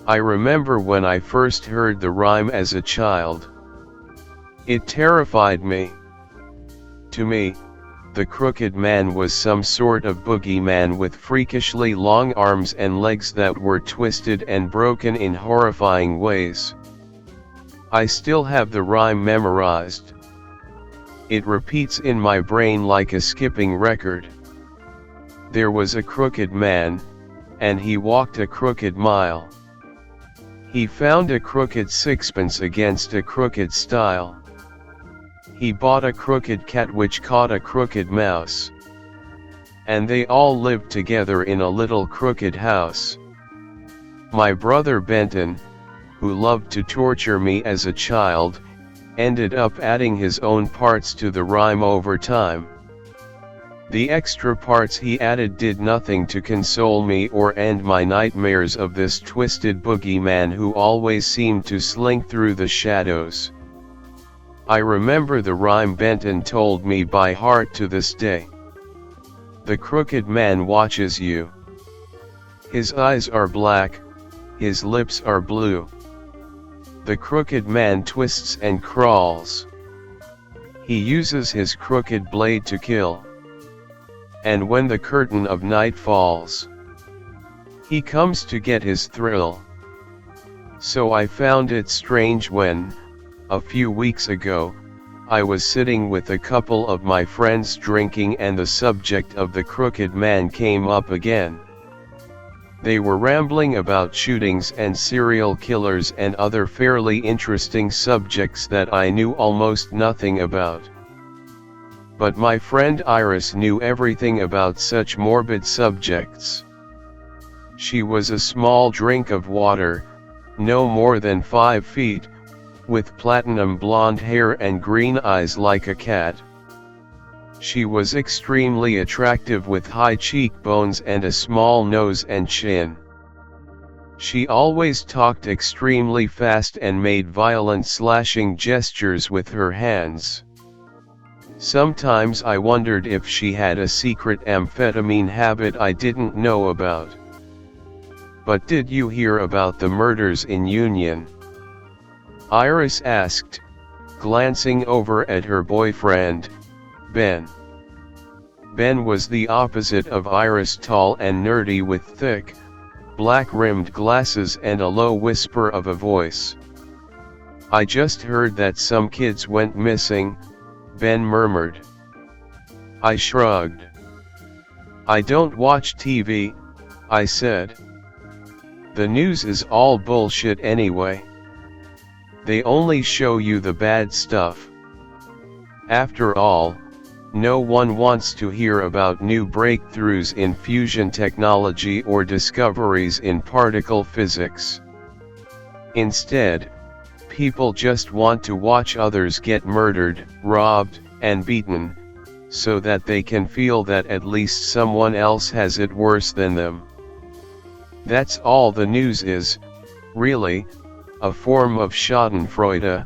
I remember when I first heard the rhyme as a child. It terrified me. To me, the crooked man was some sort of boogeyman with freakishly long arms and legs that were twisted and broken in horrifying ways. I still have the rhyme memorized. It repeats in my brain like a skipping record. There was a crooked man, and he walked a crooked mile. He found a crooked sixpence against a crooked stile. He bought a crooked cat which caught a crooked mouse. And they all lived together in a little crooked house. My brother Benton, who loved to torture me as a child, ended up adding his own parts to the rhyme over time. The extra parts he added did nothing to console me or end my nightmares of this twisted boogeyman who always seemed to slink through the shadows. I remember the rhyme Benton told me by heart to this day. The crooked man watches you. His eyes are black, his lips are blue. The crooked man twists and crawls. He uses his crooked blade to kill. And when the curtain of night falls, he comes to get his thrill. So I found it strange when, a few weeks ago, I was sitting with a couple of my friends drinking and the subject of the crooked man came up again. They were rambling about shootings and serial killers and other fairly interesting subjects that I knew almost nothing about. But my friend Iris knew everything about such morbid subjects. She was a small drink of water, no more than 5 feet, with platinum blonde hair and green eyes like a cat. She was extremely attractive with high cheekbones and a small nose and chin. She always talked extremely fast and made violent slashing gestures with her hands. Sometimes I wondered if she had a secret amphetamine habit I didn't know about. But did you hear about the murders in Union? Iris asked, glancing over at her boyfriend, Ben. Ben was the opposite of Iris, tall and nerdy with thick, black-rimmed glasses and a low whisper of a voice. I just heard that some kids went missing, Ben murmured. I shrugged. I don't watch TV, I said. The news is all bullshit anyway. They only show you the bad stuff. After all, no one wants to hear about new breakthroughs in fusion technology or discoveries in particle physics. Instead, people just want to watch others get murdered, robbed, and beaten, so that they can feel that at least someone else has it worse than them. That's all the news is, really, a form of schadenfreude,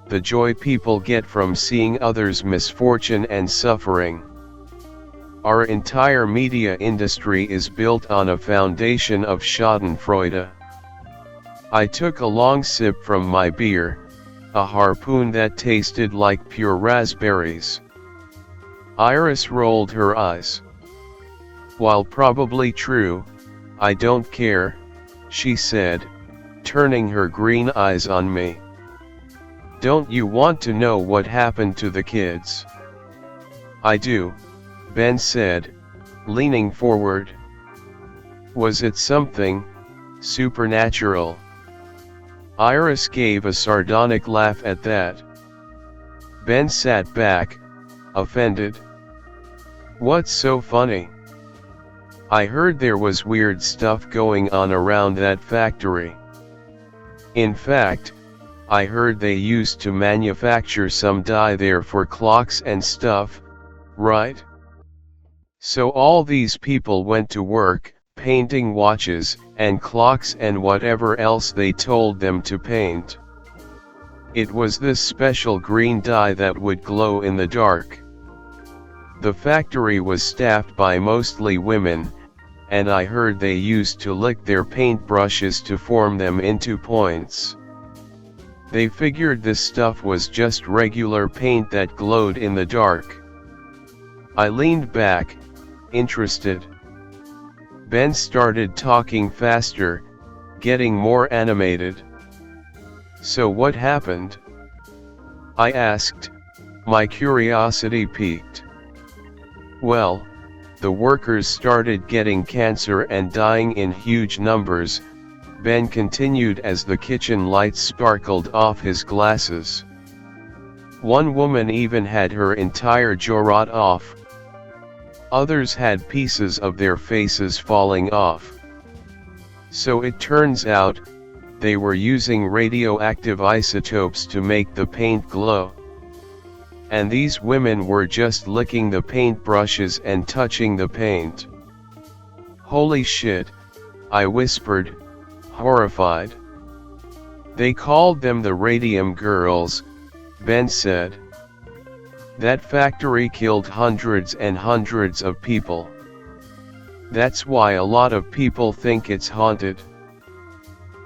the joy people get from seeing others' misfortune and suffering. Our entire media industry is built on a foundation of schadenfreude. I took a long sip from my beer, a harpoon that tasted like pure raspberries. Iris rolled her eyes. While probably true, I don't care, she said, turning her green eyes on me. Don't you want to know what happened to the kids? I do, Ben said, leaning forward. Was it something supernatural? Iris gave a sardonic laugh at that. Ben sat back, offended. What's so funny? I heard there was weird stuff going on around that factory. In fact, I heard they used to manufacture some dye there for clocks and stuff, right? So all these people went to work, painting watches, and clocks and whatever else they told them to paint. It was this special green dye that would glow in the dark. The factory was staffed by mostly women, and I heard they used to lick their paintbrushes to form them into points. They figured this stuff was just regular paint that glowed in the dark. I leaned back, interested. Ben started talking faster, getting more animated. "So what happened?" I asked, my curiosity piqued. "Well, the workers started getting cancer and dying in huge numbers," Ben continued as the kitchen lights sparkled off his glasses. "One woman even had her entire jaw rot off. Others had pieces of their faces falling off. So it turns out, they were using radioactive isotopes to make the paint glow. And these women were just licking the paintbrushes and touching the paint." "Holy shit," I whispered, horrified. "They called them the Radium Girls," Ben said. "That factory killed hundreds and hundreds of people. That's why a lot of people think it's haunted.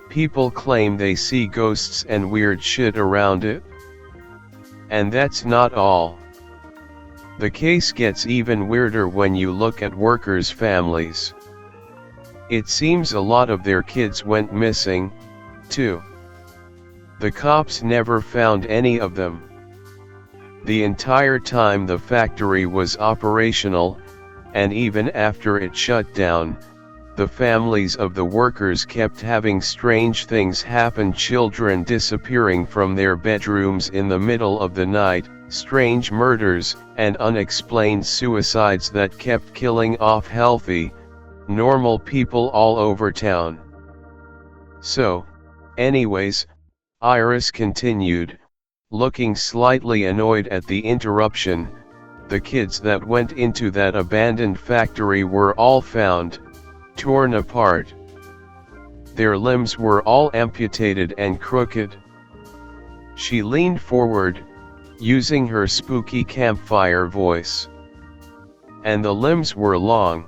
People claim they see ghosts and weird shit around it. And that's not all. The case gets even weirder when you look at workers' families. It seems a lot of their kids went missing, too. The cops never found any of them. The entire time the factory was operational, and even after it shut down, the families of the workers kept having strange things happen: children disappearing from their bedrooms in the middle of the night, strange murders, and unexplained suicides that kept killing off healthy, normal people all over town." "So, anyways," Iris continued, looking slightly annoyed at the interruption, "the kids that went into that abandoned factory were all found, torn apart. Their limbs were all amputated and crooked." She leaned forward, using her spooky campfire voice. "And the limbs were long.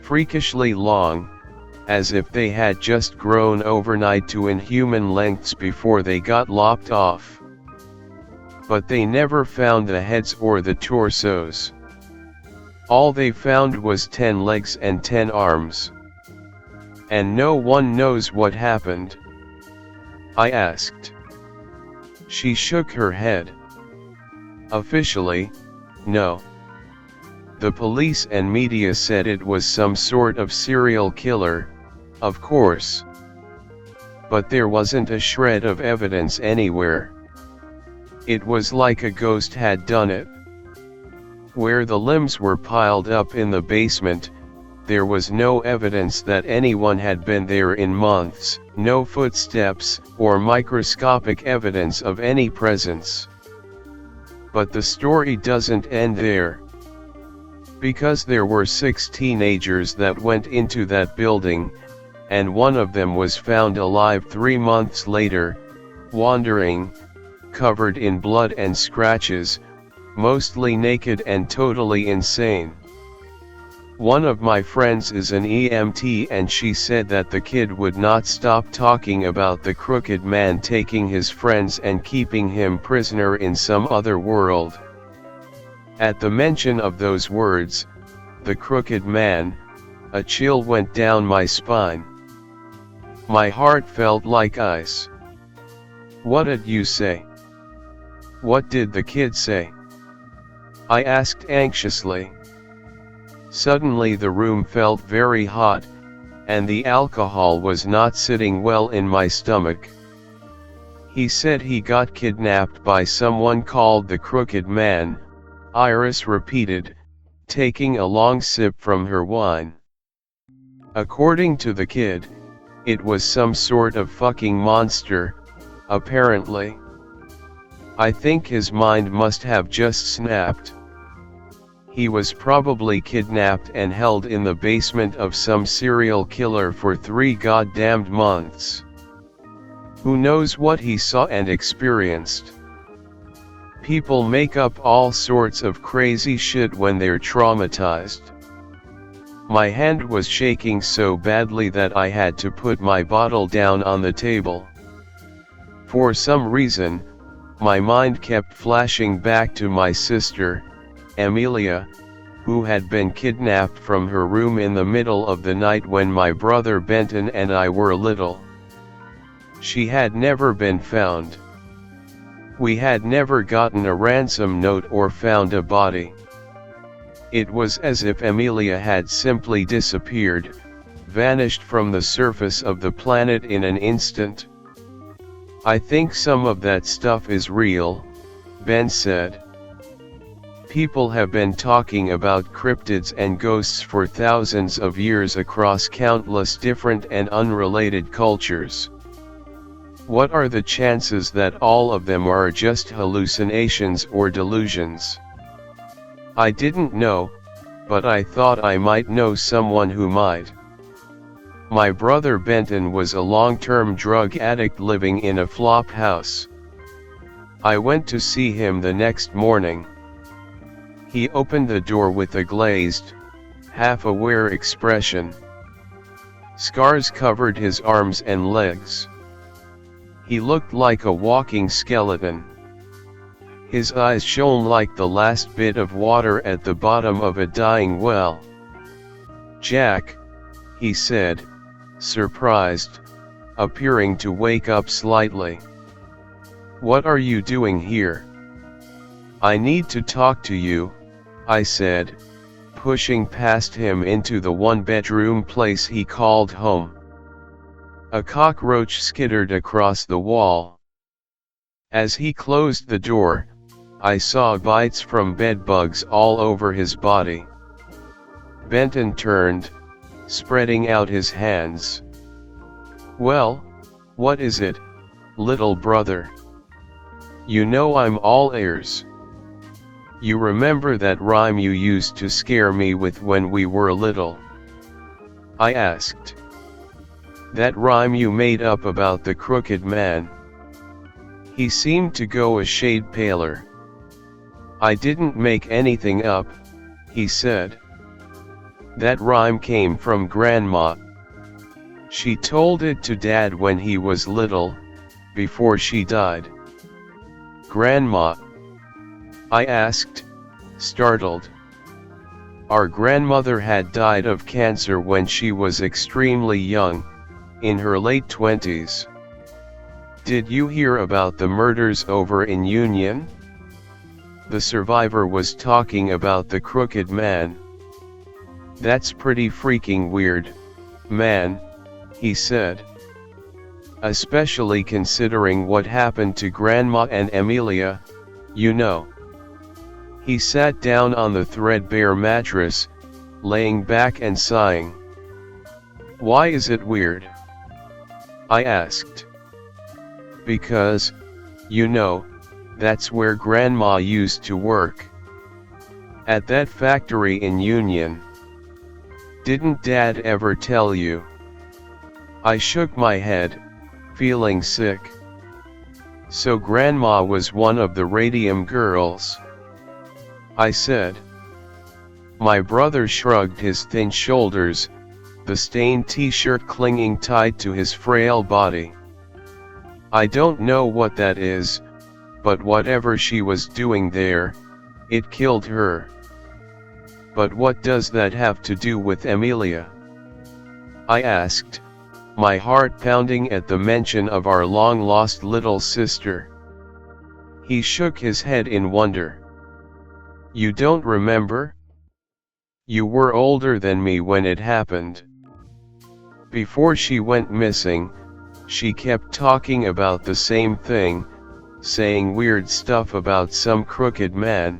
Freakishly long, as if they had just grown overnight to inhuman lengths before they got lopped off. But they never found the heads or the torsos. All they found was 10 legs and 10 arms. And no one knows what happened." I asked. She shook her head. "Officially, no. The police and media said it was some sort of serial killer, of course. But there wasn't a shred of evidence anywhere. It was like a ghost had done it. Where the limbs were piled up in the basement, there was no evidence that anyone had been there in months, no footsteps, or microscopic evidence of any presence. But the story doesn't end there. Because there were 6 teenagers that went into that building, and one of them was found alive 3 months later, wandering, covered in blood and scratches, mostly naked and totally insane. One of my friends is an EMT, and she said that the kid would not stop talking about the crooked man taking his friends and keeping him prisoner in some other world. At the mention of those words, the crooked man, a chill went down my spine. My heart felt like ice. "What did you say? What did the kid say?" I asked anxiously. Suddenly the room felt very hot, and the alcohol was not sitting well in my stomach. "He said he got kidnapped by someone called the Crooked Man," Iris repeated, taking a long sip from her wine. "According to the kid, it was some sort of fucking monster, apparently. I think his mind must have just snapped. He was probably kidnapped and held in the basement of some serial killer for 3 goddamned months. Who knows what he saw and experienced? People make up all sorts of crazy shit when they're traumatized. My hand was shaking so badly that I had to put my bottle down on the table. For some reason, my mind kept flashing back to my sister, Amelia, who had been kidnapped from her room in the middle of the night when my brother Benton and I were little. She had never been found. We had never gotten a ransom note or found a body. It was as if Amelia had simply disappeared, vanished from the surface of the planet in an instant. I think some of that stuff is real, Ben said. People have been talking about cryptids and ghosts for thousands of years across countless different and unrelated cultures. What are the chances that all of them are just hallucinations or delusions? I didn't know, but I thought I might know someone who might. My brother Benton was a long-term drug addict living in a flop house. I went to see him the next morning. He opened the door with a glazed, half-aware expression. Scars covered his arms and legs. He looked like a walking skeleton. His eyes shone like the last bit of water at the bottom of a dying well. "Jack," he said, surprised, appearing to wake up slightly. "What are you doing here?" "I need to talk to you," I said, pushing past him into the one-bedroom place he called home. A cockroach skittered across the wall. As he closed the door, I saw bites from bedbugs all over his body. Benton turned, spreading out his hands. "Well, what is it, little brother? You know I'm all ears. You remember that rhyme you used to scare me with when we were little?" I asked. "That rhyme you made up about the crooked man?" He seemed to go a shade paler. "I didn't make anything up," he said. "That rhyme came from Grandma. She told it to Dad when he was little, before she died." "Grandma?" I asked, startled. "Our grandmother had died of cancer when she was extremely young, in her late 20s. Did you hear about the murders over in Union? The survivor was talking about the crooked man." "That's pretty freaking weird, man," he said. "Especially considering what happened to Grandma and Amelia, you know." He sat down on the threadbare mattress, laying back and sighing. "Why is it weird?" I asked. "Because, you know, that's where Grandma used to work. At that factory in Union. Didn't Dad ever tell you?" I shook my head, feeling sick. "So Grandma was one of the radium girls?" I said. My brother shrugged his thin shoulders, the stained t-shirt clinging tight to his frail body. "I don't know what that is, but whatever she was doing there, it killed her." "But what does that have to do with Amelia?" I asked, my heart pounding at the mention of our long-lost little sister. He shook his head in wonder. "You don't remember? You were older than me when it happened. Before she went missing, she kept talking about the same thing, saying weird stuff about some crooked man.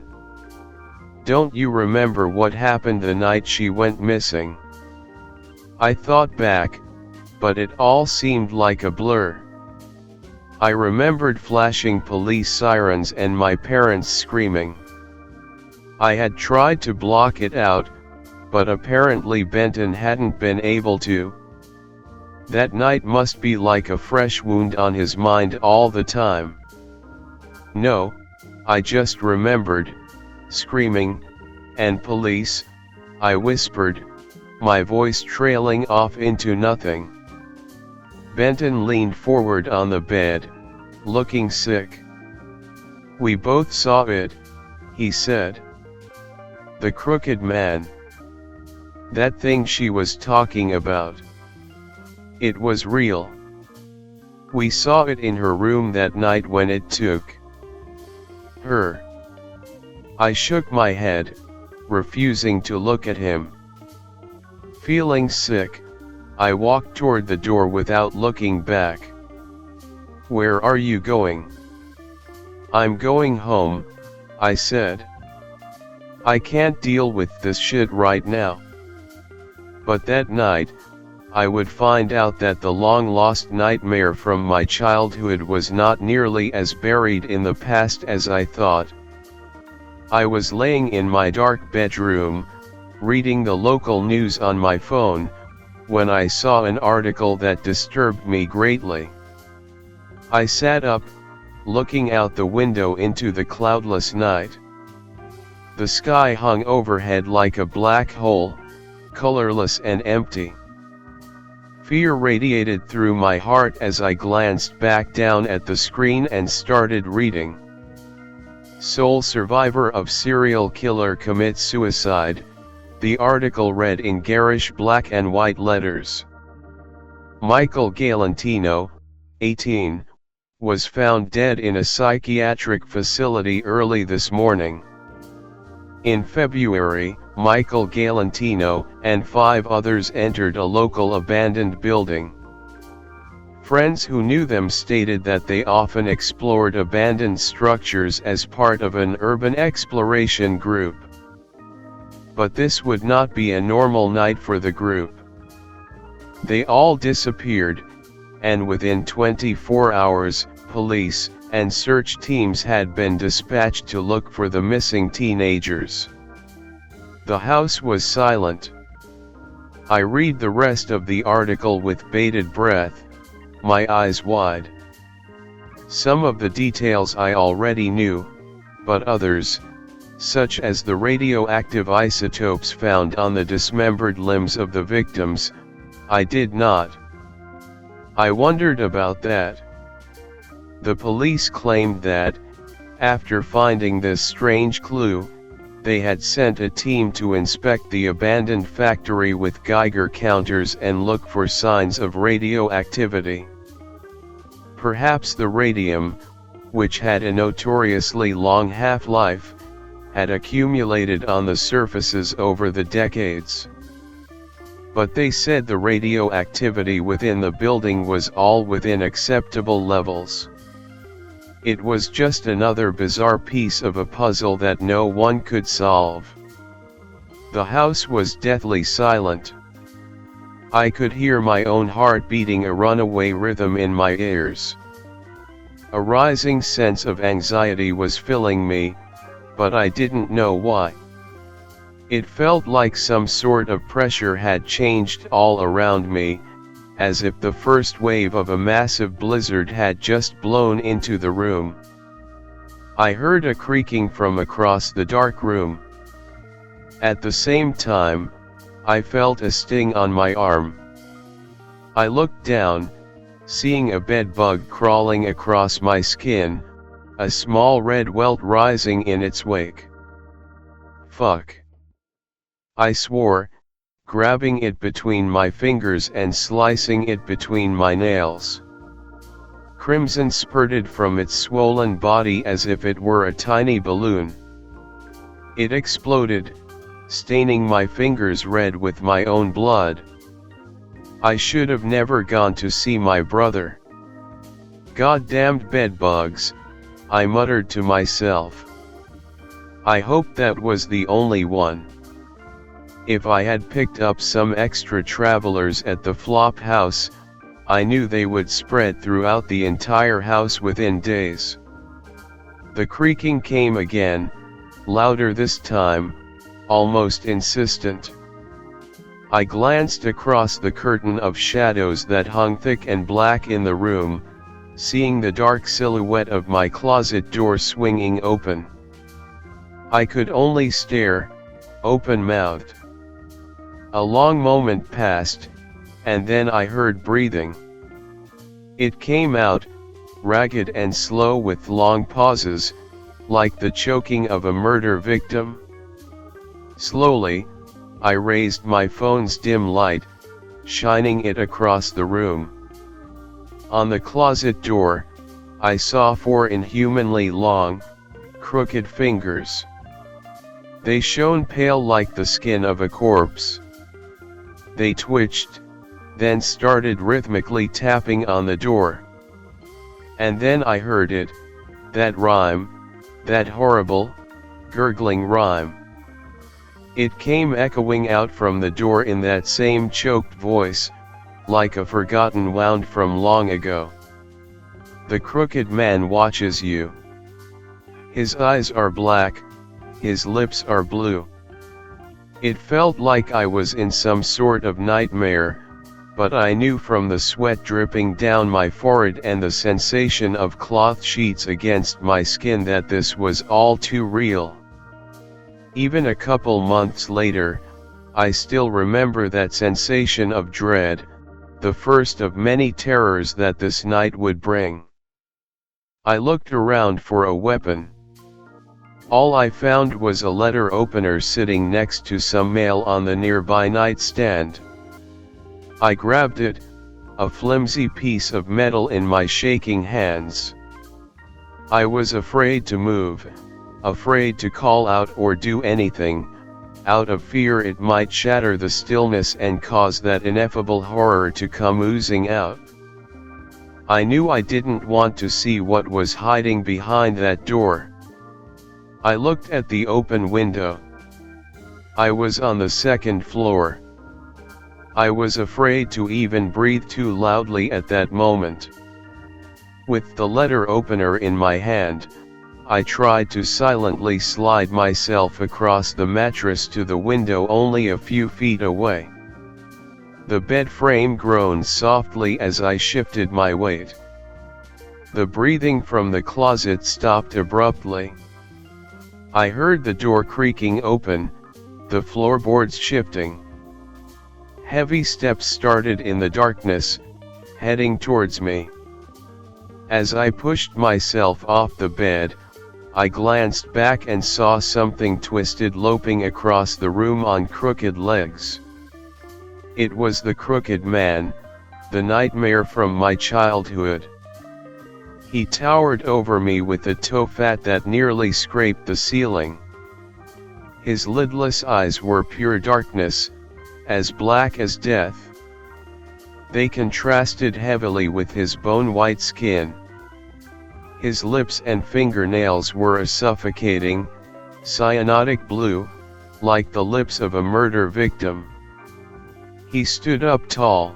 Don't you remember what happened the night she went missing?" I thought back, but it all seemed like a blur. I remembered flashing police sirens and my parents screaming. I had tried to block it out, but apparently Benton hadn't been able to. That night must be like a fresh wound on his mind all the time. "No, I just remembered, screaming, and police," I whispered, my voice trailing off into nothing. Benton leaned forward on the bed, looking sick. "We both saw it," he said. "The crooked man. That thing she was talking about. It was real. We saw it in her room that night when it took her." I shook my head, refusing to look at him. Feeling sick, I walked toward the door without looking back. "Where are you going?" "I'm going home," I said. "I can't deal with this shit right now." But that night, I would find out that the long-lost nightmare from my childhood was not nearly as buried in the past as I thought. I was laying in my dark bedroom, reading the local news on my phone, when I saw an article that disturbed me greatly. I sat up, looking out the window into the cloudless night. The sky hung overhead like a black hole, colorless and empty. Fear radiated through my heart as I glanced back down at the screen and started reading. "Sole survivor of serial killer commits suicide," the article read in garish black and white letters. Michael Galantino, 18, was found dead in a psychiatric facility early this morning. In February, Michael Galantino and 5 others entered a local abandoned building. Friends who knew them stated that they often explored abandoned structures as part of an urban exploration group. But this would not be a normal night for the group. They all disappeared, and within 24 hours, police and search teams had been dispatched to look for the missing teenagers. The house was silent. I read the rest of the article with bated breath, my eyes wide. Some of the details I already knew, but others, such as the radioactive isotopes found on the dismembered limbs of the victims, I did not. I wondered about that. The police claimed that, after finding this strange clue, they had sent a team to inspect the abandoned factory with Geiger counters and look for signs of radioactivity. Perhaps the radium, which had a notoriously long half-life, had accumulated on the surfaces over the decades. But they said the radioactivity within the building was all within acceptable levels. It was just another bizarre piece of a puzzle that no one could solve. The house was deathly silent. I could hear my own heart beating a runaway rhythm in my ears. A rising sense of anxiety was filling me, but I didn't know why. It felt like some sort of pressure had changed all around me, as if the first wave of a massive blizzard had just blown into the room. I heard a creaking from across the dark room. At the same time, I felt a sting on my arm. I looked down, seeing a bed bug crawling across my skin, a small red welt rising in its wake. "Fuck!" I swore, grabbing it between my fingers and slicing it between my nails. Crimson spurted from its swollen body as if it were a tiny balloon. It exploded, staining my fingers red with my own blood. I should have never gone to see my brother. "Goddamned bedbugs," I muttered to myself. I hoped that was the only one. If I had picked up some extra travelers at the flop house, I knew they would spread throughout the entire house within days. The creaking came again, louder this time, almost insistent. I glanced across the curtain of shadows that hung thick and black in the room, seeing the dark silhouette of my closet door swinging open. I could only stare, open-mouthed. A long moment passed, and then I heard breathing. It came out, ragged and slow with long pauses, like the choking of a murder victim. Slowly, I raised my phone's dim light, shining it across the room. On the closet door, I saw 4 inhumanly long, crooked fingers. They shone pale like the skin of a corpse. They twitched, then started rhythmically tapping on the door. And then I heard it, that rhyme, that horrible, gurgling rhyme. It came echoing out from the door in that same choked voice, like a forgotten wound from long ago. The crooked man watches you. His eyes are black, his lips are blue. It felt like I was in some sort of nightmare, but I knew from the sweat dripping down my forehead and the sensation of cloth sheets against my skin that this was all too real. Even a couple months later, I still remember that sensation of dread, the first of many terrors that this night would bring. I looked around for a weapon. All I found was a letter opener sitting next to some mail on the nearby nightstand. I grabbed it, a flimsy piece of metal in my shaking hands. I was afraid to move, afraid to call out or do anything, out of fear it might shatter the stillness and cause that ineffable horror to come oozing out. I knew I didn't want to see what was hiding behind that door. I looked at the open window. I was on the 2nd floor. I was afraid to even breathe too loudly at that moment. With the letter opener in my hand, I tried to silently slide myself across the mattress to the window only a few feet away. The bed frame groaned softly as I shifted my weight. The breathing from the closet stopped abruptly. I heard the door creaking open, the floorboards shifting. Heavy steps started in the darkness, heading towards me. As I pushed myself off the bed, I glanced back and saw something twisted loping across the room on crooked legs. It was the crooked man, the nightmare from my childhood. He towered over me with a toe fat that nearly scraped the ceiling. His lidless eyes were pure darkness, as black as death. They contrasted heavily with his bone-white skin. His lips and fingernails were a suffocating, cyanotic blue, like the lips of a murder victim. He stood up tall.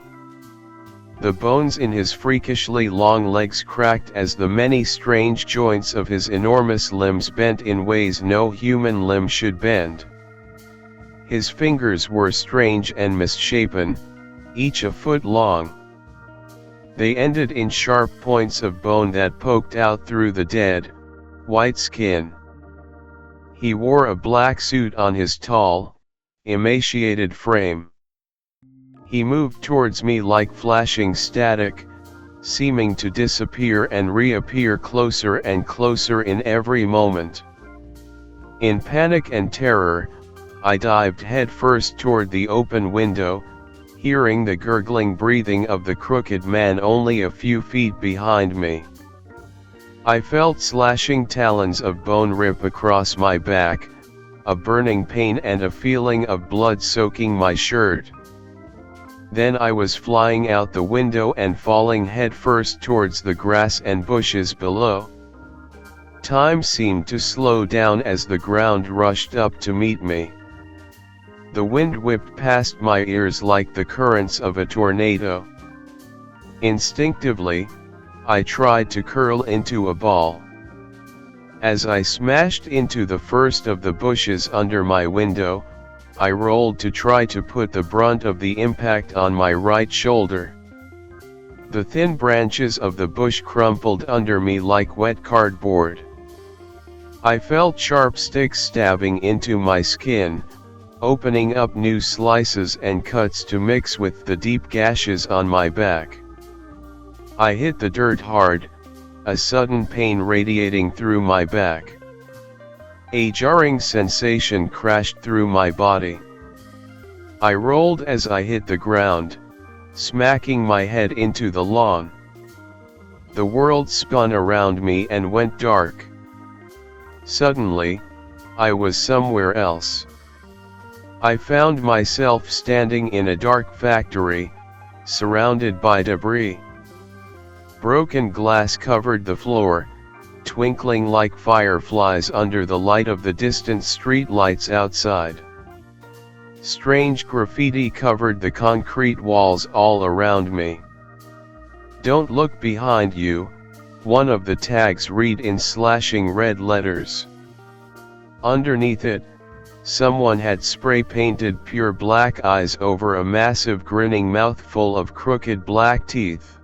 The bones in his freakishly long legs cracked as the many strange joints of his enormous limbs bent in ways no human limb should bend. His fingers were strange and misshapen, each a foot long. They ended in sharp points of bone that poked out through the dead, white skin. He wore a black suit on his tall, emaciated frame. He moved towards me like flashing static, seeming to disappear and reappear closer and closer in every moment. In panic and terror, I dived headfirst toward the open window, hearing the gurgling breathing of the crooked man only a few feet behind me. I felt slashing talons of bone rip across my back, a burning pain and a feeling of blood soaking my shirt. Then I was flying out the window and falling headfirst towards the grass and bushes below. Time seemed to slow down as the ground rushed up to meet me. The wind whipped past my ears like the currents of a tornado. Instinctively, I tried to curl into a ball. As I smashed into the first of the bushes under my window, I rolled to try to put the brunt of the impact on my right shoulder. The thin branches of the bush crumpled under me like wet cardboard. I felt sharp sticks stabbing into my skin, opening up new slices and cuts to mix with the deep gashes on my back. I hit the dirt hard, a sudden pain radiating through my back. A jarring sensation crashed through my body. I rolled as I hit the ground, smacking my head into the lawn. The world spun around me and went dark. Suddenly, I was somewhere else. I found myself standing in a dark factory, surrounded by debris. Broken glass covered the floor, twinkling like fireflies under the light of the distant street lights outside. Strange graffiti covered the concrete walls all around me. "Don't look behind you," one of the tags read in slashing red letters. Underneath it, someone had spray-painted pure black eyes over a massive grinning mouth full of crooked black teeth.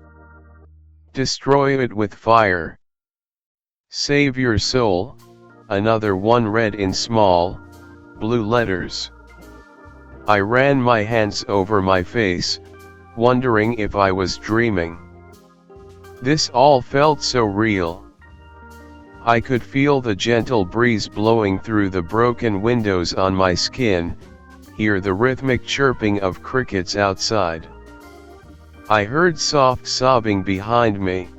"Destroy it with fire. Save your soul," another one read in small, blue letters. I ran my hands over my face, wondering if I was dreaming. This all felt so real. I could feel the gentle breeze blowing through the broken windows on my skin, hear the rhythmic chirping of crickets outside. I heard soft sobbing behind me.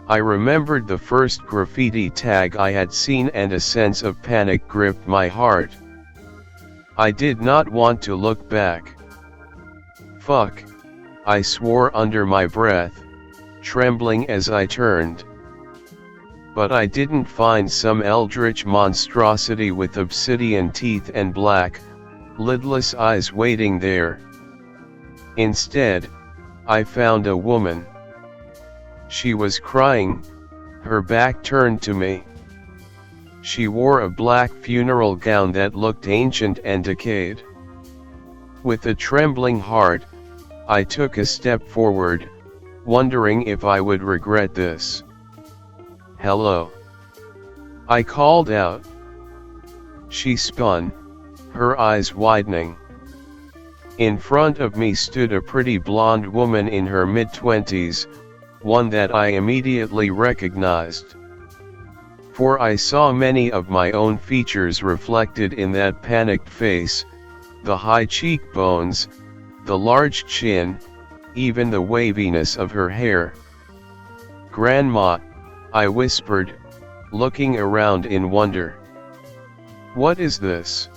I remembered the first graffiti tag I had seen and a sense of panic gripped my heart. I did not want to look back. "Fuck," I swore under my breath, trembling as I turned. But I didn't find some eldritch monstrosity with obsidian teeth and black, lidless eyes waiting there. Instead, I found a woman. She was crying, her back turned to me. She wore a black funeral gown that looked ancient and decayed. With a trembling heart, I took a step forward, wondering if I would regret this. "Hello," I called out. She spun, her eyes widening. In front of me stood a pretty blonde woman in her mid-20s, one that I immediately recognized. For I saw many of my own features reflected in that panicked face, the high cheekbones, the large chin, even the waviness of her hair. "Grandma," I whispered, looking around in wonder. "What is this?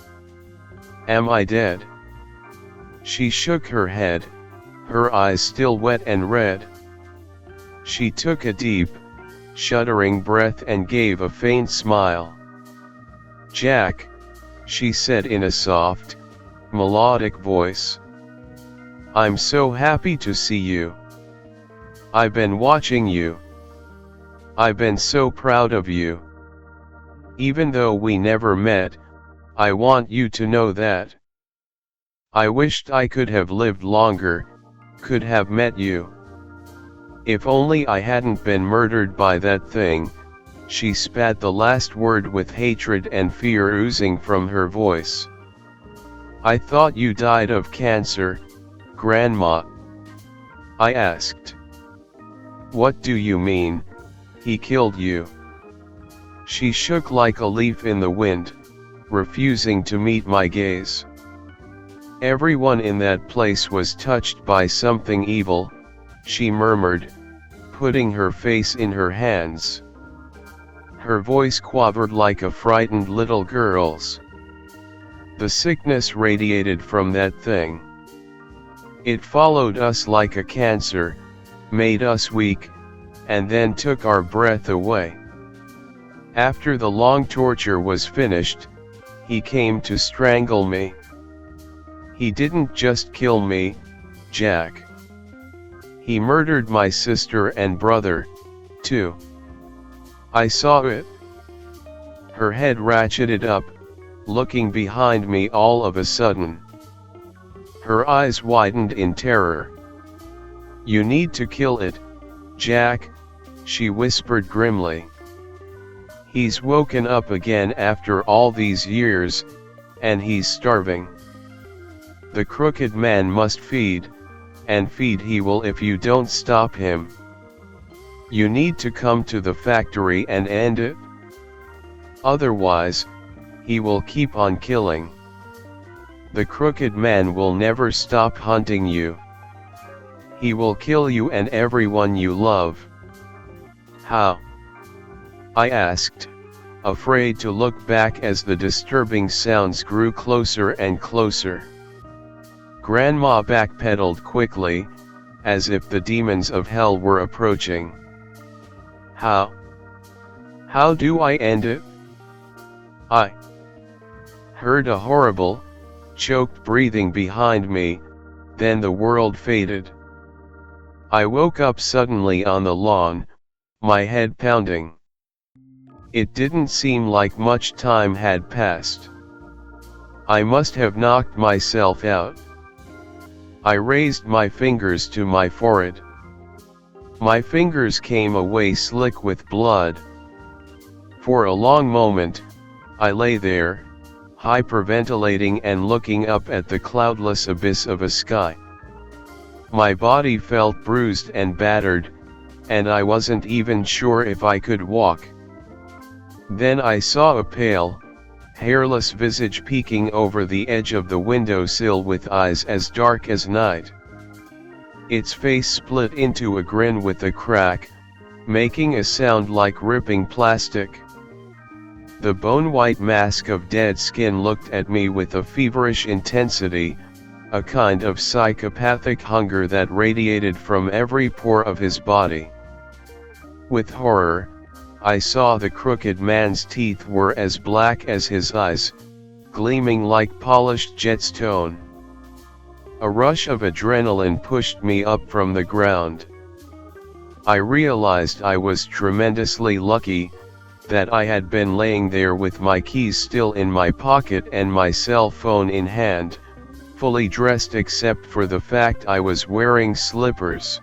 Am I dead?" She shook her head, her eyes still wet and red. She took a deep, shuddering breath and gave a faint smile. "Jack," she said in a soft, melodic voice. "I'm so happy to see you. I've been watching you. I've been so proud of you. Even though we never met, I want you to know that. I wished I could have lived longer, could have met you. If only I hadn't been murdered by that thing." She spat the last word with hatred and fear oozing from her voice. "I thought you died of cancer, Grandma," I asked. "What do you mean, he killed you?" She shook like a leaf in the wind, refusing to meet my gaze. "Everyone in that place was touched by something evil," she murmured, putting her face in her hands. Her voice quavered like a frightened little girl's. "The sickness radiated from that thing. It followed us like a cancer, made us weak, and then took our breath away. After the long torture was finished, he came to strangle me. He didn't just kill me, Jack. He murdered my sister and brother, too. I saw it." Her head ratcheted up, looking behind me all of a sudden. Her eyes widened in terror. "You need to kill it, Jack," she whispered grimly. "He's woken up again after all these years, and he's starving. The crooked man must feed, and feed he will if you don't stop him. You need to come to the factory and end it. Otherwise, he will keep on killing. The crooked man will never stop hunting you. He will kill you and everyone you love. How? I asked, afraid to look back as the disturbing sounds grew closer and closer. Grandma backpedaled quickly, as if the demons of hell were approaching. How? How do I end it? I heard a horrible, choked breathing behind me, then the world faded. I woke up suddenly on the lawn, my head pounding. It didn't seem like much time had passed. I must have knocked myself out. I raised my fingers to my forehead. My fingers came away slick with blood. For a long moment, I lay there, hyperventilating and looking up at the cloudless abyss of a sky. My body felt bruised and battered, and I wasn't even sure if I could walk. Then I saw a pale, hairless visage peeking over the edge of the windowsill with eyes as dark as night. Its face split into a grin with a crack, making a sound like ripping plastic. The bone-white mask of dead skin looked at me with a feverish intensity, a kind of psychopathic hunger that radiated from every pore of his body. With horror, I saw the crooked man's teeth were as black as his eyes, gleaming like polished jetstone. A rush of adrenaline pushed me up from the ground. I realized I was tremendously lucky, that I had been laying there with my keys still in my pocket and my cell phone in hand, fully dressed except for the fact I was wearing slippers.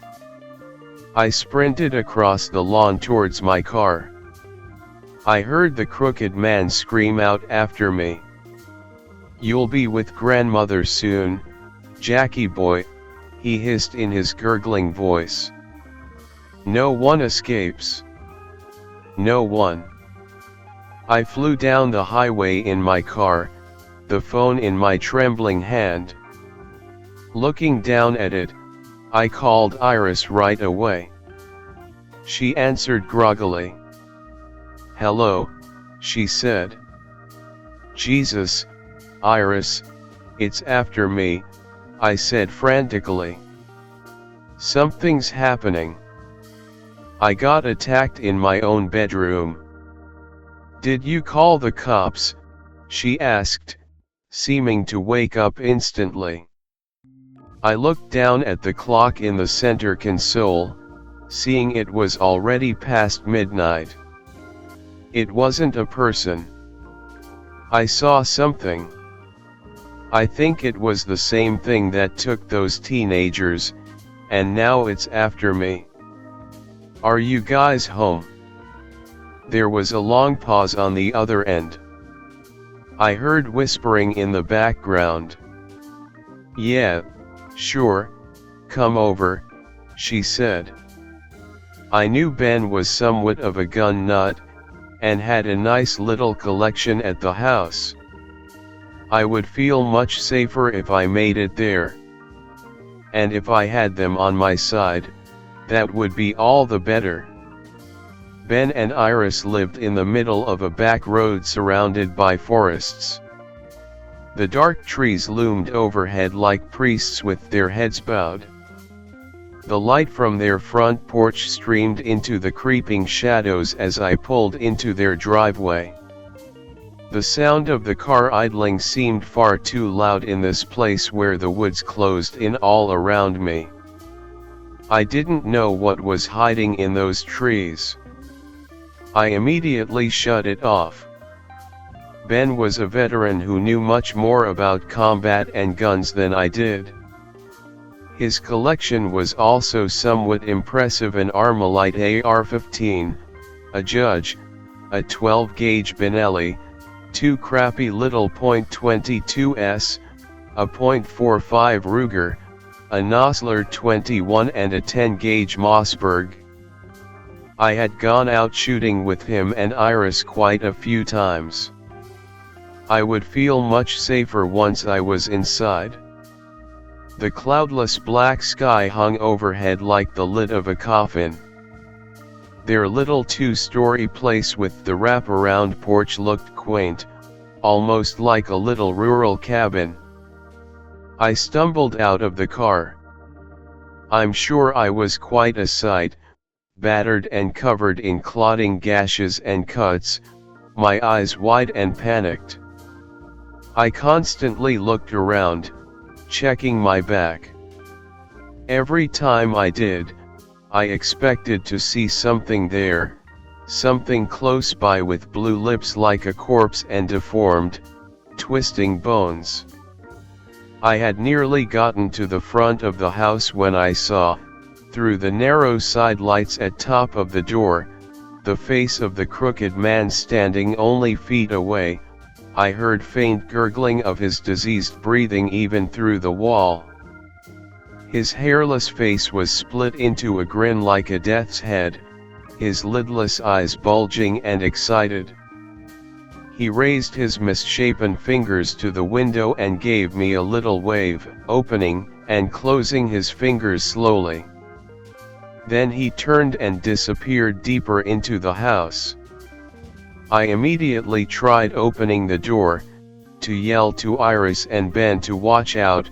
I sprinted across the lawn towards my car. I heard the crooked man scream out after me. "You'll be with grandmother soon, Jackie boy," he hissed in his gurgling voice. "No one escapes. No one." I flew down the highway in my car, the phone in my trembling hand. Looking down at it, I called Iris right away. She answered groggily. "Hello," she said. "Jesus, Iris, it's after me," I said frantically. "Something's happening. I got attacked in my own bedroom." "Did you call the cops?" she asked, seeming to wake up instantly. I looked down at the clock in the center console, seeing it was already past midnight. It wasn't a person. I saw something. I think it was the same thing that took those teenagers, and now it's after me. "Are you guys home?" There was a long pause on the other end. I heard whispering in the background. "Yeah, sure, come over," she said. I knew Ben was somewhat of a gun nut, and had a nice little collection at the house. I would feel much safer if I made it there. And if I had them on my side, that would be all the better. Ben and Iris lived in the middle of a back road surrounded by forests. The dark trees loomed overhead like priests with their heads bowed. The light from their front porch streamed into the creeping shadows as I pulled into their driveway. The sound of the car idling seemed far too loud in this place where the woods closed in all around me. I didn't know what was hiding in those trees. I immediately shut it off. Ben was a veteran who knew much more about combat and guns than I did. His collection was also somewhat impressive: an Armalite AR-15, a Judge, a 12-gauge Benelli, two crappy little .22s, a .45 Ruger, a Nosler 21 and a 10-gauge Mossberg. I had gone out shooting with him and Iris quite a few times. I would feel much safer once I was inside. The cloudless black sky hung overhead like the lid of a coffin. Their little two-story place with the wraparound porch looked quaint, almost like a little rural cabin. I stumbled out of the car. I'm sure I was quite a sight, battered and covered in clotting gashes and cuts, my eyes wide and panicked. I constantly looked around, checking my back. Every time I did, I expected to see something there, something close by with blue lips like a corpse and deformed, twisting bones. I had nearly gotten to the front of the house when I saw, through the narrow side lights at top of the door, the face of the crooked man standing only feet away. I heard faint gurgling of his diseased breathing even through the wall. His hairless face was split into a grin like a death's head, his lidless eyes bulging and excited. He raised his misshapen fingers to the window and gave me a little wave, opening and closing his fingers slowly. Then he turned and disappeared deeper into the house. I immediately tried opening the door, to yell to Iris and Ben to watch out,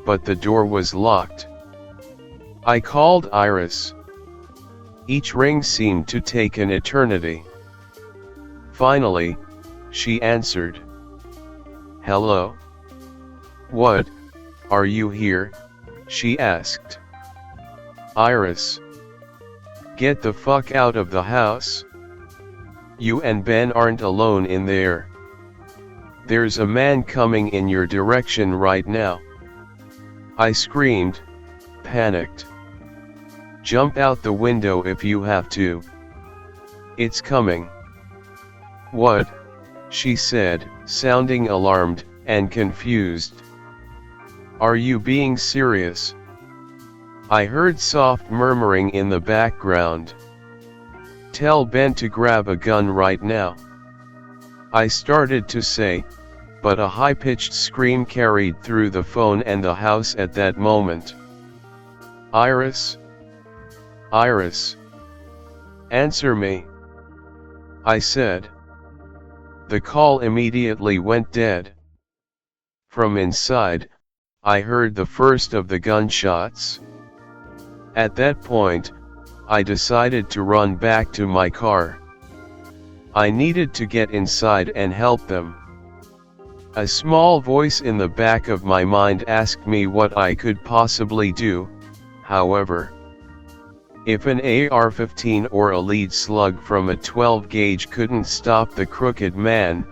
but the door was locked. I called Iris. Each ring seemed to take an eternity. Finally, she answered. "Hello? What, are you here?" she asked. "Iris. Get the fuck out of the house. You and Ben aren't alone in there. There's a man coming in your direction right now." I screamed, panicked. "Jump out the window if you have to. It's coming." "What?" she said, sounding alarmed and confused. "Are you being serious?" I heard soft murmuring in the background. "Tell Ben to grab a gun right now." I started to say, but a high-pitched scream carried through the phone and the house at that moment. "Iris? Iris? Answer me," I said. The call immediately went dead. From inside, I heard the first of the gunshots. At that point, I decided to run back to my car. I needed to get inside and help them. A small voice in the back of my mind asked me what I could possibly do, however. If an AR-15 or a lead slug from a 12-gauge couldn't stop the crooked man,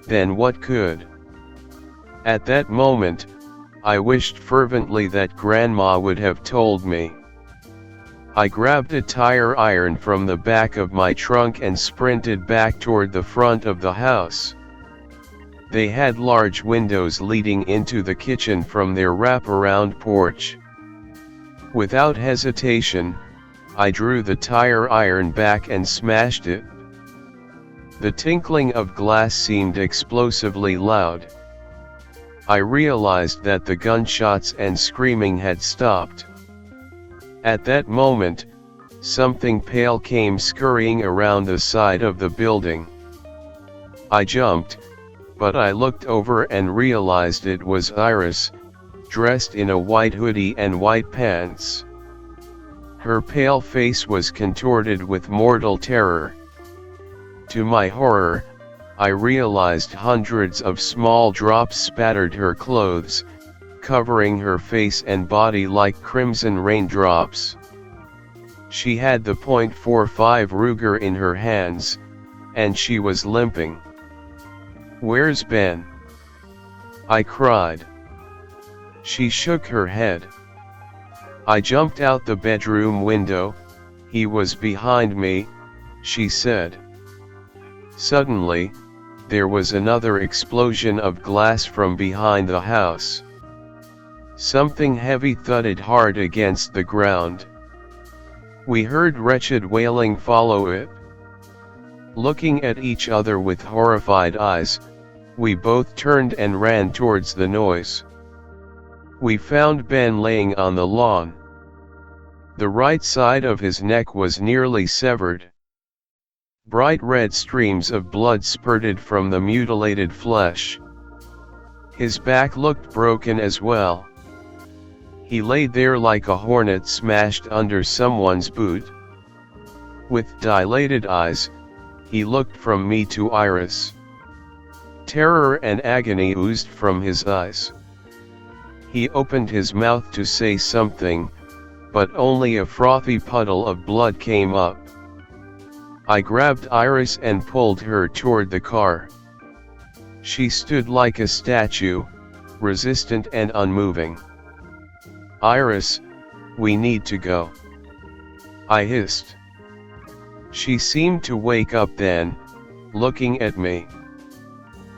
then what could? At that moment, I wished fervently that Grandma would have told me. I grabbed a tire iron from the back of my trunk and sprinted back toward the front of the house. They had large windows leading into the kitchen from their wraparound porch. Without hesitation, I drew the tire iron back and smashed it. The tinkling of glass seemed explosively loud. I realized that the gunshots and screaming had stopped. At that moment, something pale came scurrying around the side of the building. I jumped, but I looked over and realized it was Iris, dressed in a white hoodie and white pants. Her pale face was contorted with mortal terror. To my horror, I realized hundreds of small drops spattered her clothes, covering her face and body like crimson raindrops. She had the .45 Ruger in her hands, and she was limping. "Where's Ben?" I cried. She shook her head. I jumped out the bedroom window. "He was behind me," she said. Suddenly, there was another explosion of glass from behind the house. Something heavy thudded hard against the ground. We heard wretched wailing follow it. Looking at each other with horrified eyes, we both turned and ran towards the noise. We found Ben laying on the lawn. The right side of his neck was nearly severed. Bright red streams of blood spurted from the mutilated flesh. His back looked broken as well. He lay there like a hornet smashed under someone's boot. With dilated eyes, he looked from me to Iris. Terror and agony oozed from his eyes. He opened his mouth to say something, but only a frothy puddle of blood came up. I grabbed Iris and pulled her toward the car. She stood like a statue, resistant and unmoving. "Iris, we need to go," I hissed. She seemed to wake up then, looking at me.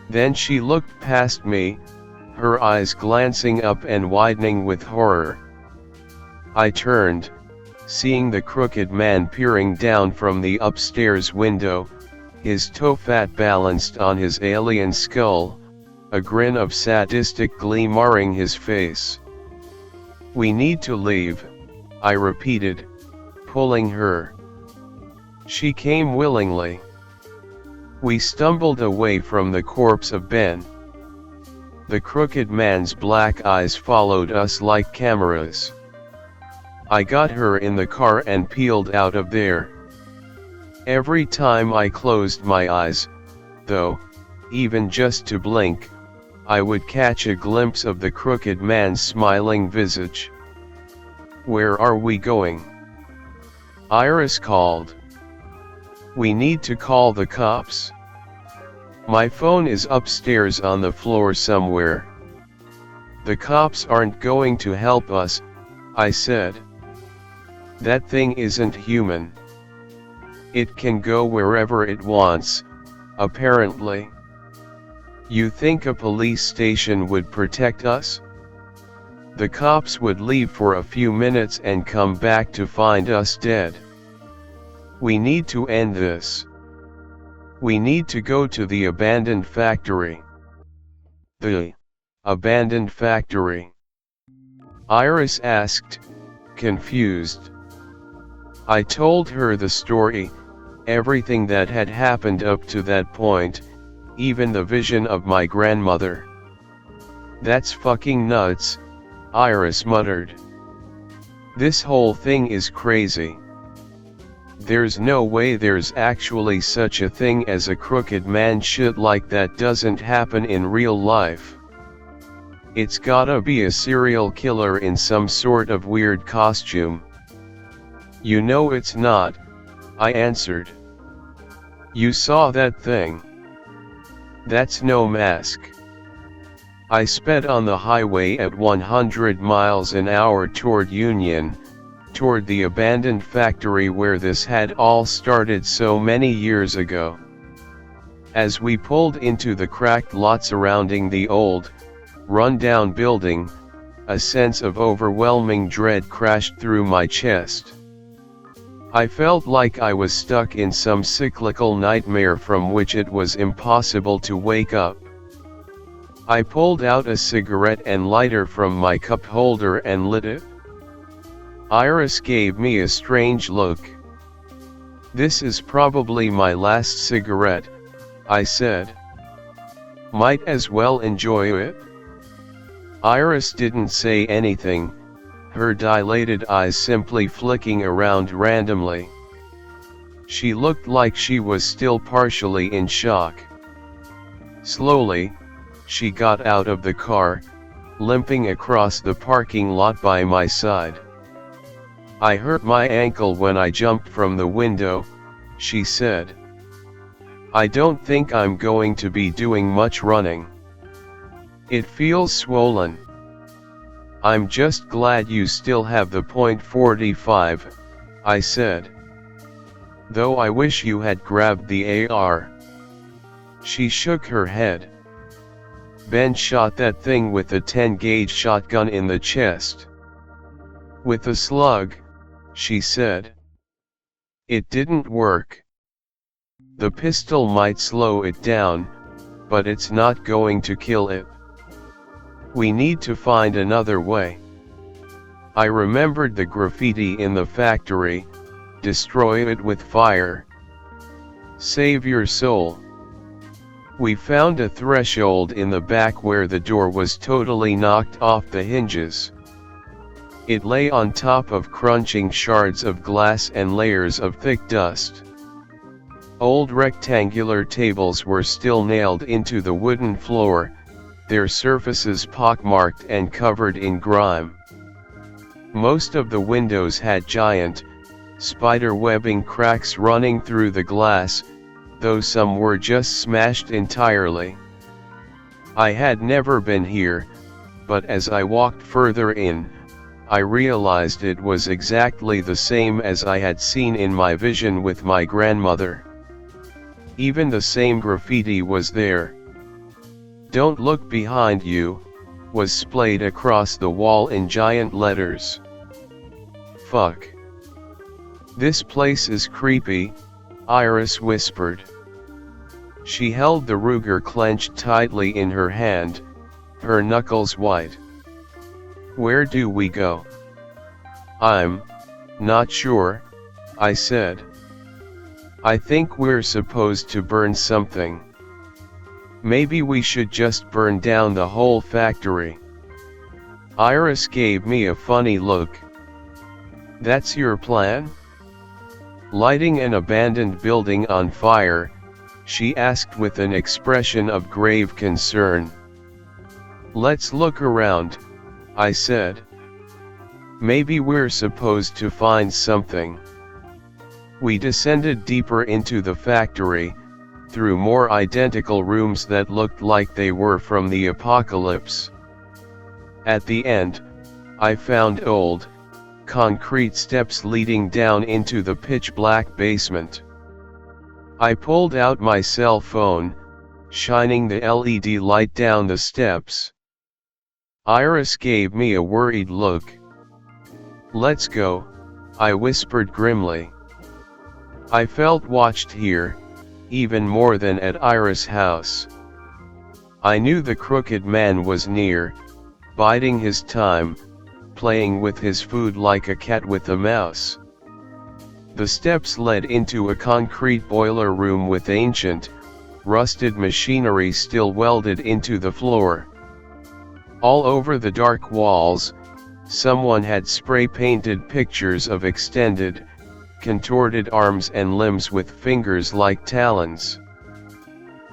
Then she looked past me, her eyes glancing up and widening with horror. I turned, seeing the crooked man peering down from the upstairs window, his toe fat balanced on his alien skull, a grin of sadistic glee marring his face. "We need to leave," I repeated, pulling her. She came willingly. We stumbled away from the corpse of Ben. The crooked man's black eyes followed us like cameras. I got her in the car and peeled out of there. Every time I closed my eyes, though, even just to blink, I would catch a glimpse of the crooked man's smiling visage. "Where are we going?" Iris called. "We need to call the cops. My phone is upstairs on the floor somewhere." "The cops aren't going to help us," I said. "That thing isn't human. It can go wherever it wants, apparently. You think a police station would protect us? The cops would leave for a few minutes and come back to find us dead. We need to end this. We need to go to the abandoned factory." "The abandoned factory?" Iris asked, confused. I told her the story, everything that had happened up to that point, even the vision of my grandmother. "That's fucking nuts," Iris muttered. "This whole thing is crazy. There's no way there's actually such a thing as a crooked man. Shit like that doesn't happen in real life. It's gotta be a serial killer in some sort of weird costume." "You know it's not," I answered. "You saw that thing. That's no mask." I sped on the highway at 100 miles an hour toward Union, toward the abandoned factory where this had all started so many years ago. As we pulled into the cracked lot surrounding the old, run-down building, a sense of overwhelming dread crashed through my chest. I felt like I was stuck in some cyclical nightmare from which it was impossible to wake up. I pulled out a cigarette and lighter from my cup holder and lit it. Iris gave me a strange look. "This is probably my last cigarette," I said. "Might as well enjoy it." Iris didn't say anything, her dilated eyes simply flicking around randomly. She looked like she was still partially in shock. Slowly, she got out of the car, limping across the parking lot by my side. "I hurt my ankle when I jumped from the window," she said. "I don't think I'm going to be doing much running. It feels swollen." "I'm just glad you still have the .45, I said. "Though I wish you had grabbed the AR. She shook her head. Ben shot that thing with a 10-gauge shotgun in the chest. With a slug, she said. It didn't work. The pistol might slow it down, but it's not going to kill it. We need to find another way. I remembered the graffiti in the factory, destroy it with fire. Save your soul. We found a threshold in the back where the door was totally knocked off the hinges. It lay on top of crunching shards of glass and layers of thick dust. Old rectangular tables were still nailed into the wooden floor, their surfaces pockmarked and covered in grime. Most of the windows had giant, spider-webbing cracks running through the glass, though some were just smashed entirely. I had never been here, but as I walked further in, I realized it was exactly the same as I had seen in my vision with my grandmother. Even the same graffiti was there. "Don't look behind you," was splayed across the wall in giant letters. Fuck. This place is creepy, Iris whispered. She held the Ruger clenched tightly in her hand, her knuckles white. Where do we go? I'm not sure, I said. I think we're supposed to burn something. Maybe we should just burn down the whole factory. Iris gave me a funny look. That's your plan? Lighting an abandoned building on fire, she asked with an expression of grave concern. Let's look around, I said. Maybe we're supposed to find something. We descended deeper into the factory, through more identical rooms that looked like they were from the apocalypse. At the end, I found old, concrete steps leading down into the pitch-black basement. I pulled out my cell phone, shining the LED light down the steps. Iris gave me a worried look. Let's go, I whispered grimly. I felt watched here, even more than at Iris' house. I knew the crooked man was near, biding his time, playing with his food like a cat with a mouse. The steps led into a concrete boiler room with ancient, rusted machinery still welded into the floor. All over the dark walls, someone had spray-painted pictures of extended, contorted arms and limbs with fingers like talons.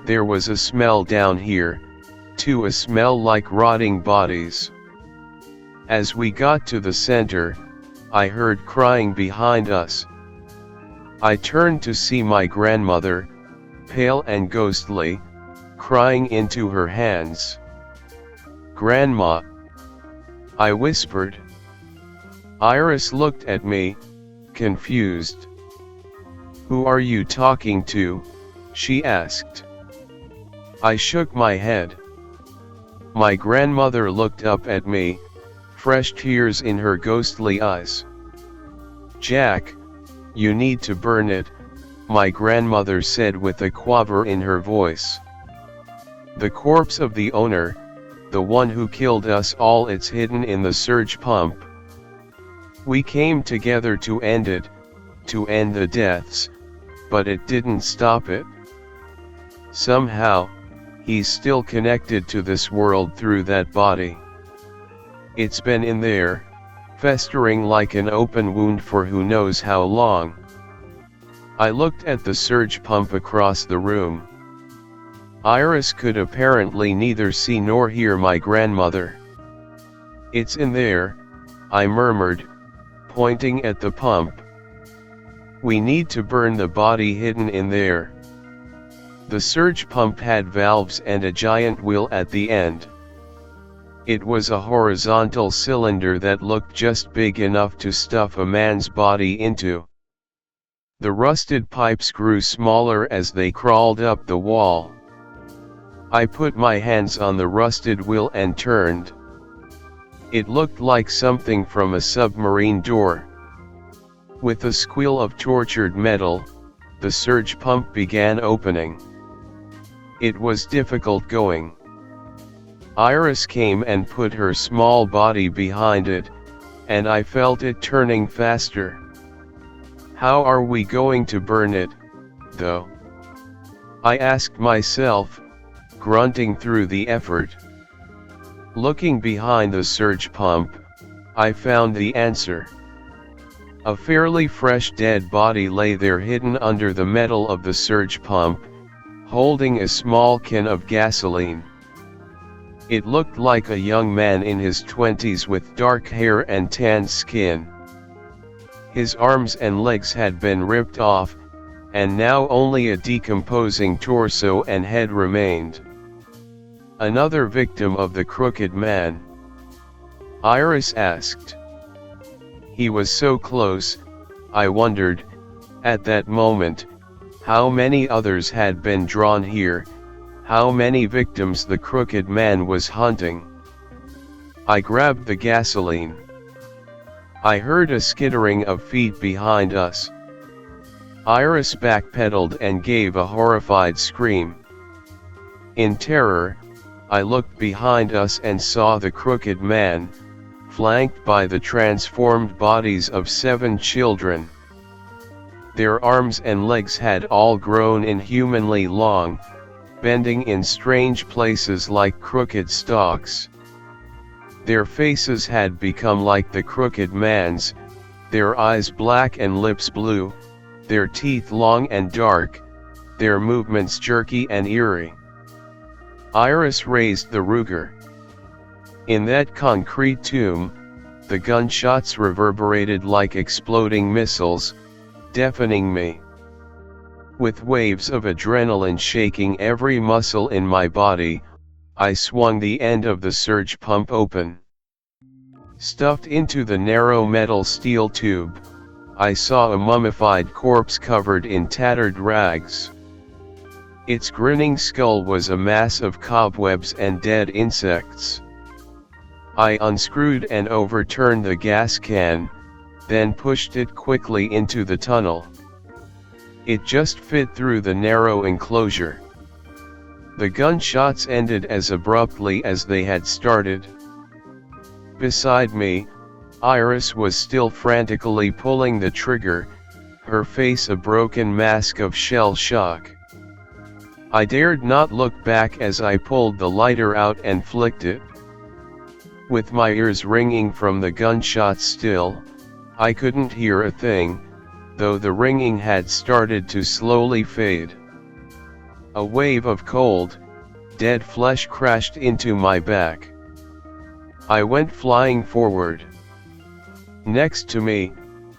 There was a smell down here, too, a smell like rotting bodies. As we got to the center, I heard crying behind us. I turned to see my grandmother, pale and ghostly, crying into her hands. "Grandma," I whispered. Iris looked at me, confused. "Who are you talking to?" she asked. I shook my head. My grandmother looked up at me, fresh tears in her ghostly eyes. "Jack, you need to burn it," my grandmother said with a quaver in her voice. "The corpse of the owner, the one who killed us all, it's hidden in the surge pump. We came together to end it, to end the deaths, but it didn't stop it. Somehow, he's still connected to this world through that body. It's been in there, festering like an open wound for who knows how long." I looked at the surge pump across the room. Iris could apparently neither see nor hear my grandmother. "It's in there," I murmured, pointing at the pump. "We need to burn the body hidden in there." The surge pump had valves and a giant wheel at the end. It was a horizontal cylinder that looked just big enough to stuff a man's body into. The rusted pipes grew smaller as they crawled up the wall. I put my hands on the rusted wheel and turned. It looked like something from a submarine door. With a squeal of tortured metal, the surge pump began opening. It was difficult going. Iris came and put her small body behind it, and I felt it turning faster. How are we going to burn it, though? I asked myself, grunting through the effort. Looking behind the surge pump, I found the answer. A fairly fresh dead body lay there hidden under the metal of the surge pump, holding a small can of gasoline. It looked like a young man in his 20s with dark hair and tanned skin. His arms and legs had been ripped off, and now only a decomposing torso and head remained. Another victim of the crooked man? Iris asked. He was so close, I wondered, at that moment, how many others had been drawn here, how many victims the crooked man was hunting. I grabbed the gasoline. I heard a skittering of feet behind us. Iris backpedaled and gave a horrified scream. In terror, I looked behind us and saw the crooked man, flanked by the transformed bodies of 7 children. Their arms and legs had all grown inhumanly long, bending in strange places like crooked stalks. Their faces had become like the crooked man's, their eyes black and lips blue, their teeth long and dark, their movements jerky and eerie. Iris raised the Ruger. In that concrete tomb, the gunshots reverberated like exploding missiles, deafening me. With waves of adrenaline shaking every muscle in my body, I swung the end of the surge pump open. Stuffed into the narrow metal steel tube, I saw a mummified corpse covered in tattered rags. Its grinning skull was a mass of cobwebs and dead insects. I unscrewed and overturned the gas can, then pushed it quickly into the tunnel. It just fit through the narrow enclosure. The gunshots ended as abruptly as they had started. Beside me, Iris was still frantically pulling the trigger, her face a broken mask of shell shock. I dared not look back as I pulled the lighter out and flicked it. With my ears ringing from the gunshots still, I couldn't hear a thing, though the ringing had started to slowly fade. A wave of cold, dead flesh crashed into my back. I went flying forward. Next to me,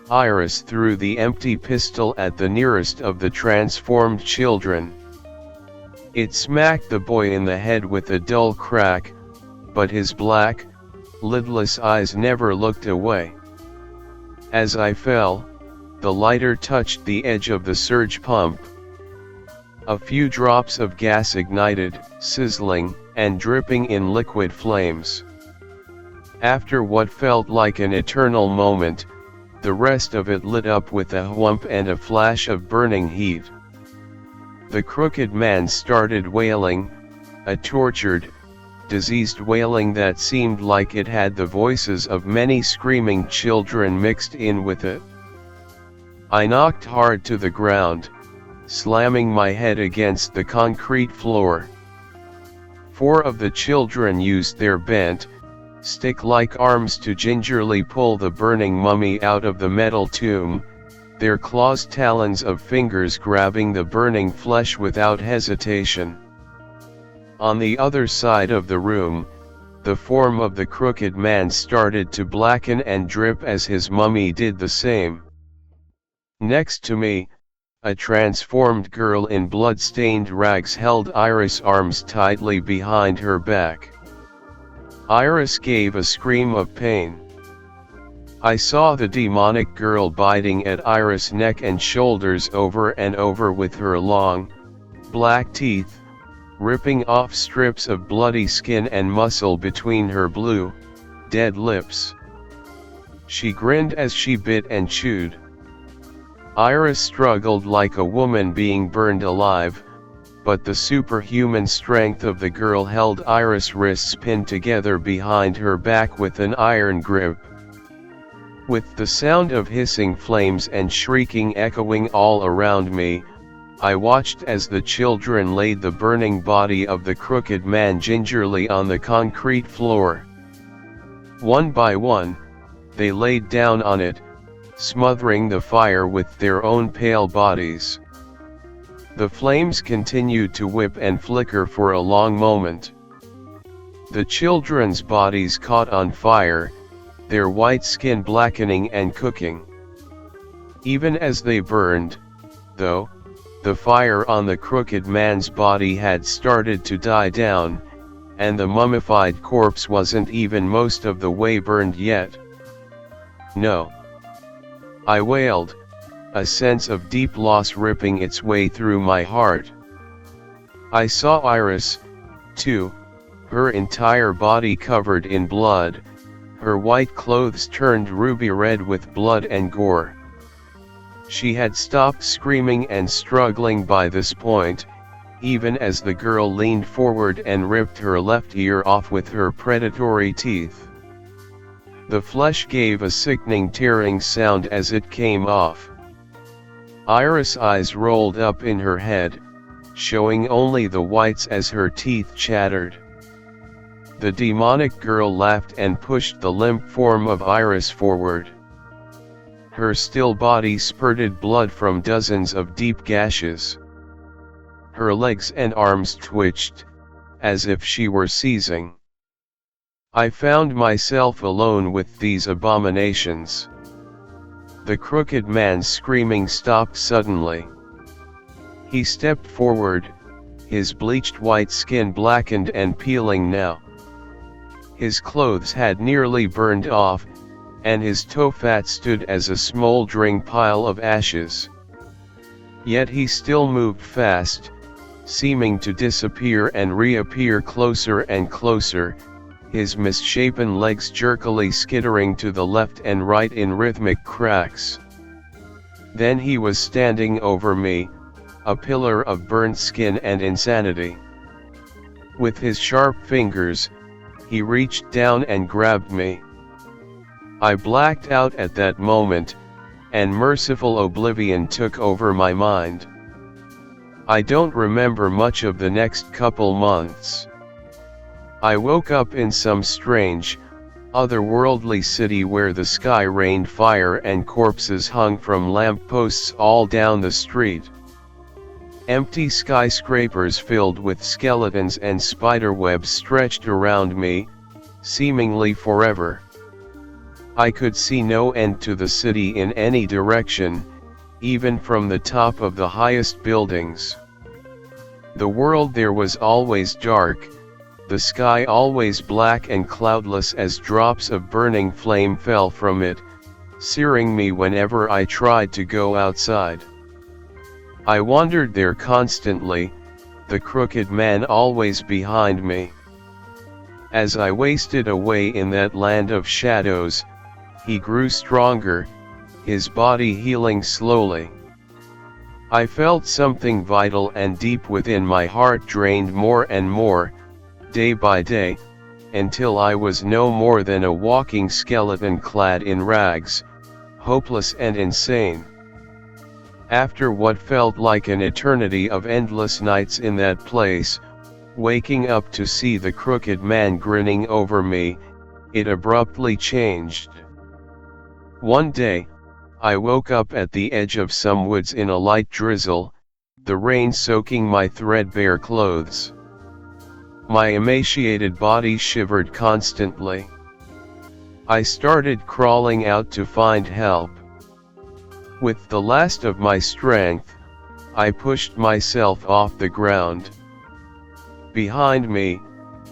Iris threw the empty pistol at the nearest of the transformed children. It smacked the boy in the head with a dull crack, but his black, lidless eyes never looked away. As I fell, the lighter touched the edge of the surge pump. A few drops of gas ignited, sizzling, and dripping in liquid flames. After what felt like an eternal moment, the rest of it lit up with a whump and a flash of burning heat. The crooked man started wailing, a tortured, diseased wailing that seemed like it had the voices of many screaming children mixed in with it. I knocked hard to the ground, slamming my head against the concrete floor. 4 of the children used their bent, stick-like arms to gingerly pull the burning mummy out of the metal tomb, their claws talons of fingers grabbing the burning flesh without hesitation. On the other side of the room, the form of the crooked man started to blacken and drip as his mummy did the same. Next to me, a transformed girl in blood-stained rags held Iris' arms tightly behind her back. Iris gave a scream of pain. I saw the demonic girl biting at Iris' neck and shoulders over and over with her long, black teeth, ripping off strips of bloody skin and muscle between her blue, dead lips. She grinned as she bit and chewed. Iris struggled like a woman being burned alive, but the superhuman strength of the girl held Iris' wrists pinned together behind her back with an iron grip. With the sound of hissing flames and shrieking echoing all around me, I watched as the children laid the burning body of the crooked man gingerly on the concrete floor. One by one, they laid down on it, smothering the fire with their own pale bodies. The flames continued to whip and flicker for a long moment. The children's bodies caught on fire, their white skin blackening and cooking. Even as they burned, though, the fire on the crooked man's body had started to die down, and the mummified corpse wasn't even most of the way burned yet. No. I wailed, a sense of deep loss ripping its way through my heart. I saw Iris, too, her entire body covered in blood, her white clothes turned ruby red with blood and gore. She had stopped screaming and struggling by this point, even as the girl leaned forward and ripped her left ear off with her predatory teeth. The flesh gave a sickening tearing sound as it came off. Iris' eyes rolled up in her head, showing only the whites as her teeth chattered. The demonic girl laughed and pushed the limp form of Iris forward. Her still body spurted blood from dozens of deep gashes. Her legs and arms twitched, as if she were seizing. I found myself alone with these abominations. The crooked man's screaming stopped suddenly. He stepped forward, his bleached white skin blackened and peeling now. His clothes had nearly burned off, and his toe fat stood as a smoldering pile of ashes. Yet he still moved fast, seeming to disappear and reappear closer and closer, his misshapen legs jerkily skittering to the left and right in rhythmic cracks. Then he was standing over me, a pillar of burnt skin and insanity. With his sharp fingers, he reached down and grabbed me. I blacked out at that moment, and merciful oblivion took over my mind. I don't remember much of the next couple months. I woke up in some strange, otherworldly city where the sky rained fire and corpses hung from lampposts all down the street. Empty skyscrapers filled with skeletons and spiderwebs stretched around me, seemingly forever. I could see no end to the city in any direction, even from the top of the highest buildings. The world there was always dark, the sky always black and cloudless as drops of burning flame fell from it, searing me whenever I tried to go outside. I wandered there constantly, the crooked man always behind me. As I wasted away in that land of shadows, he grew stronger, his body healing slowly. I felt something vital and deep within my heart drained more and more, day by day, until I was no more than a walking skeleton clad in rags, hopeless and insane. After what felt like an eternity of endless nights in that place, waking up to see the crooked man grinning over me, it abruptly changed. One day, I woke up at the edge of some woods in a light drizzle, the rain soaking my threadbare clothes. My emaciated body shivered constantly. I started crawling out to find help. With the last of my strength, I pushed myself off the ground. Behind me,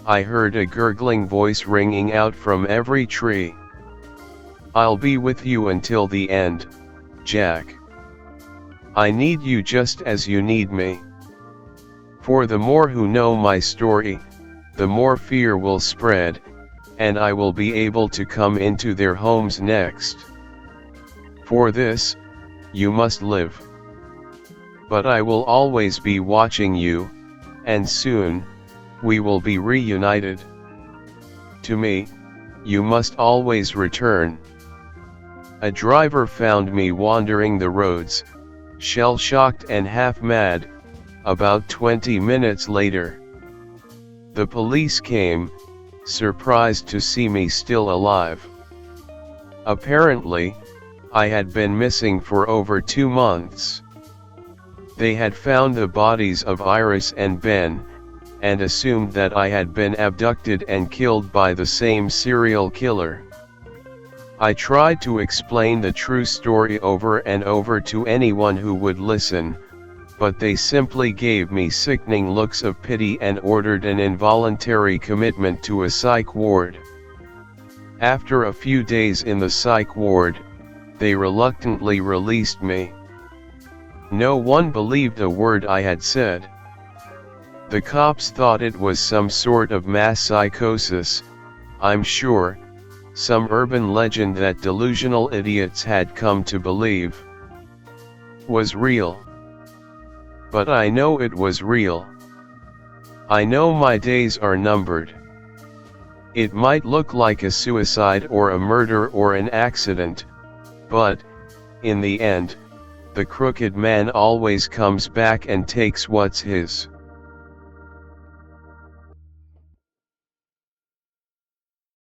I heard a gurgling voice ringing out from every tree. "I'll be with you until the end, Jack. I need you just as you need me." For the more who know my story, the more fear will spread, and I will be able to come into their homes next. For this, you must live. But I will always be watching you, and soon, we will be reunited. To me, you must always return. A driver found me wandering the roads, shell-shocked and half-mad, about 20 minutes later. The police came, surprised to see me still alive. Apparently, I had been missing for over 2 months. They had found the bodies of Iris and Ben, and assumed that I had been abducted and killed by the same serial killer. I tried to explain the true story over and over to anyone who would listen, but they simply gave me sickening looks of pity and ordered an involuntary commitment to a psych ward. After a few days in the psych ward, they reluctantly released me. No one believed a word I had said. The cops thought it was some sort of mass psychosis, I'm sure, some urban legend that delusional idiots had come to believe was real. But I know it was real. I know my days are numbered. It might look like a suicide or a murder or an accident, but, in the end, the crooked man always comes back and takes what's his.